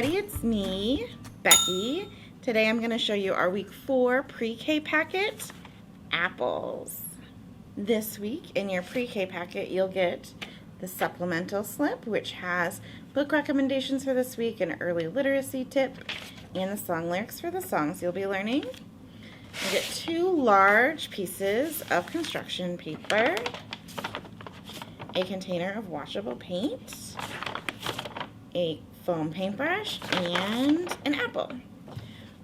everybody, it's me, Becky. Today I'm going to show you our week 4 pre-K packet, apples. This week in your pre-K packet you'll get the supplemental slip, which has book recommendations for this week, an early literacy tip, and the song lyrics for the songs you'll be learning. You get 2 large pieces of construction paper, a container of washable paint, a foam paintbrush, and an apple.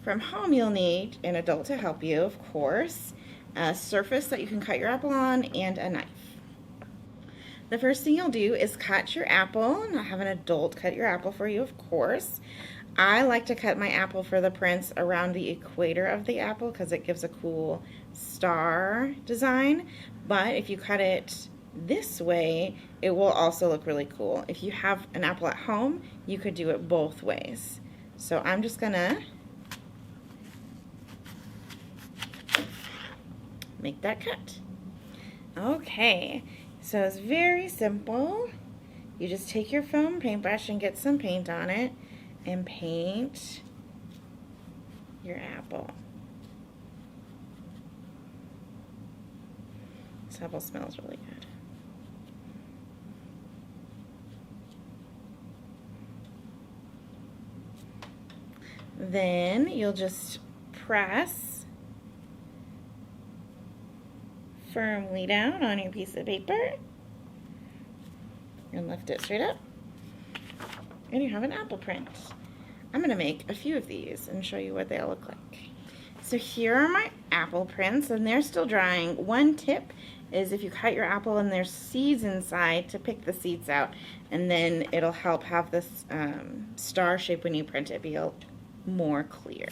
From home you'll need an adult to help you, of course, a surface that you can cut your apple on, and a knife. The first thing you'll do is cut your apple, and I'll have an adult cut your apple for you, of course. I like to cut my apple for the prints around the equator of the apple because it gives a cool star design, but if you cut it this way, it will also look really cool. If you have an apple at home, you could do it both ways. So I'm just gonna make that cut. Okay, so it's very simple. You just take your foam paintbrush and get some paint on it and paint your apple. This apple smells really good. Then you'll just press firmly down on your piece of paper and lift it straight up, and you have an apple print. I'm going to make a few of these and show you what they'll look like. So here are my apple prints, and they're still drying. One tip is if you cut your apple and there's seeds inside, to pick the seeds out, and then it'll help have this star shape when you print it be more clear.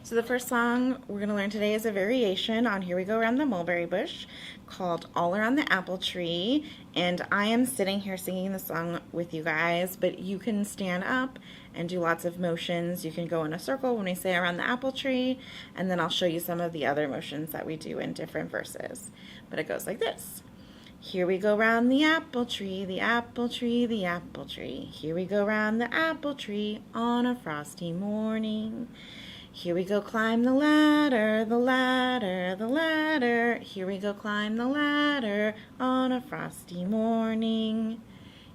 So the first song we're going to learn today is a variation on Here We Go Around the Mulberry Bush called All Around the Apple Tree, and I am sitting here singing the song with you guys, but you can stand up and do lots of motions. You can go in a circle when we say around the apple tree, and then I'll show you some of the other motions that we do in different verses. But it goes like this. Here we go round the apple tree, the apple tree, the apple tree. Here we go round the apple tree on a frosty morning. Here we go climb the ladder, the ladder, the ladder. Here we go climb the ladder on a frosty morning.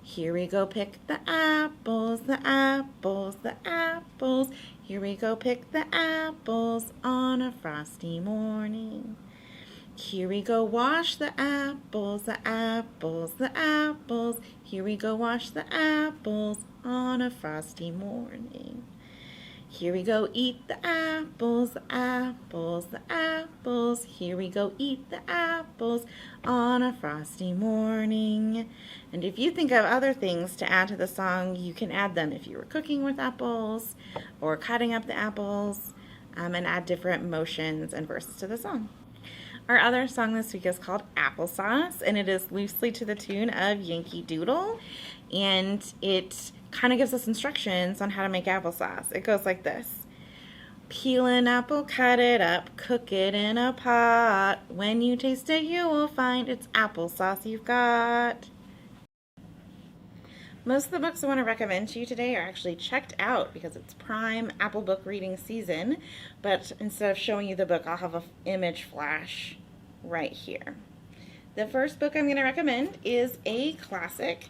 Here we go pick the apples, the apples, the apples. Here we go pick the apples on a frosty morning. Here we go wash the apples, the apples, the apples. Here we go wash the apples on a frosty morning. Here we go eat the apples, the apples, the apples. Here we go eat the apples on a frosty morning. And if you think of other things to add to the song, you can add them if you were cooking with apples or cutting up the apples, and add different motions and verses to the song. Our other song this week is called Applesauce, and it is loosely to the tune of Yankee Doodle, and it kind of gives us instructions on how to make applesauce. It goes like this. Peel an apple, cut it up, cook it in a pot. When you taste it, you will find it's applesauce you've got. Most of the books I want to recommend to you today are actually checked out because it's prime Apple book reading season, but instead of showing you the book, I'll have an image flash right here. The first book I'm going to recommend is a classic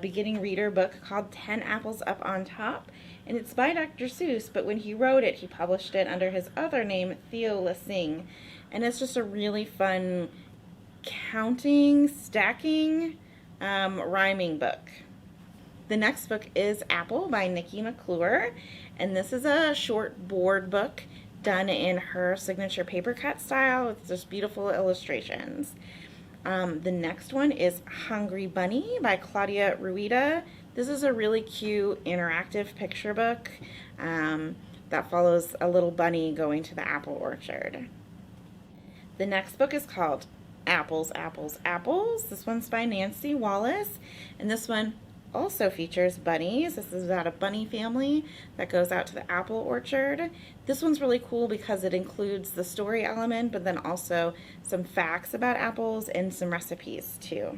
beginning reader book called 10 Apples Up on Top, and it's by Dr. Seuss, but when he wrote it, he published it under his other name, Theo Lessing, and it's just a really fun counting, stacking, rhyming book. The next book is Apple by Nikki McClure, and this is a short board book done in her signature paper cut style with just beautiful illustrations. The next one is Hungry Bunny by Claudia Rueda. This is a really cute interactive picture book that follows a little bunny going to the apple orchard. The next book is called Apples, Apples, Apples. This one's by Nancy Wallace, and this one also features bunnies. This is about a bunny family that goes out to the apple orchard. This one's really cool because it includes the story element, but then also some facts about apples and some recipes too.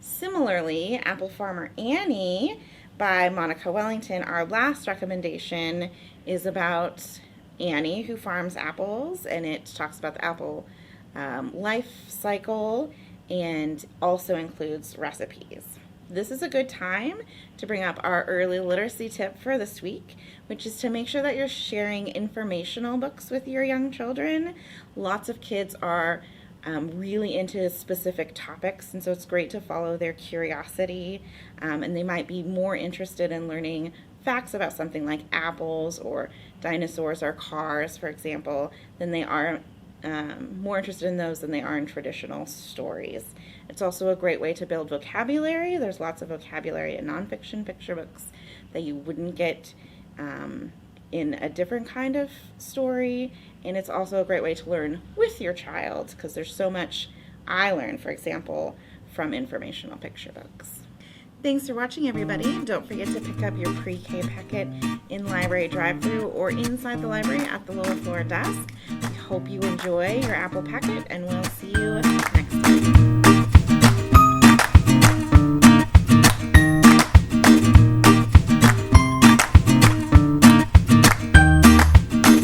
Similarly, Apple Farmer Annie by Monica Wellington. Our last recommendation is about Annie, who farms apples, and it talks about the apple life cycle and also includes recipes. This is a good time to bring up our early literacy tip for this week, which is to make sure that you're sharing informational books with your young children. Lots of kids are really into specific topics, and so it's great to follow their curiosity, and they might be more interested in learning facts about something like apples or dinosaurs or cars, for example, than they are more interested in those than they are in traditional stories. It's also a great way to build vocabulary. There's lots of vocabulary in nonfiction picture books that you wouldn't get in a different kind of story, and it's also a great way to learn with your child because there's so much I learned, for example, from informational picture books. Thanks for watching, everybody. Don't forget to pick up your pre-K packet in library drive-thru or inside the library at the lower floor desk. We hope you enjoy your apple packet, and we'll see you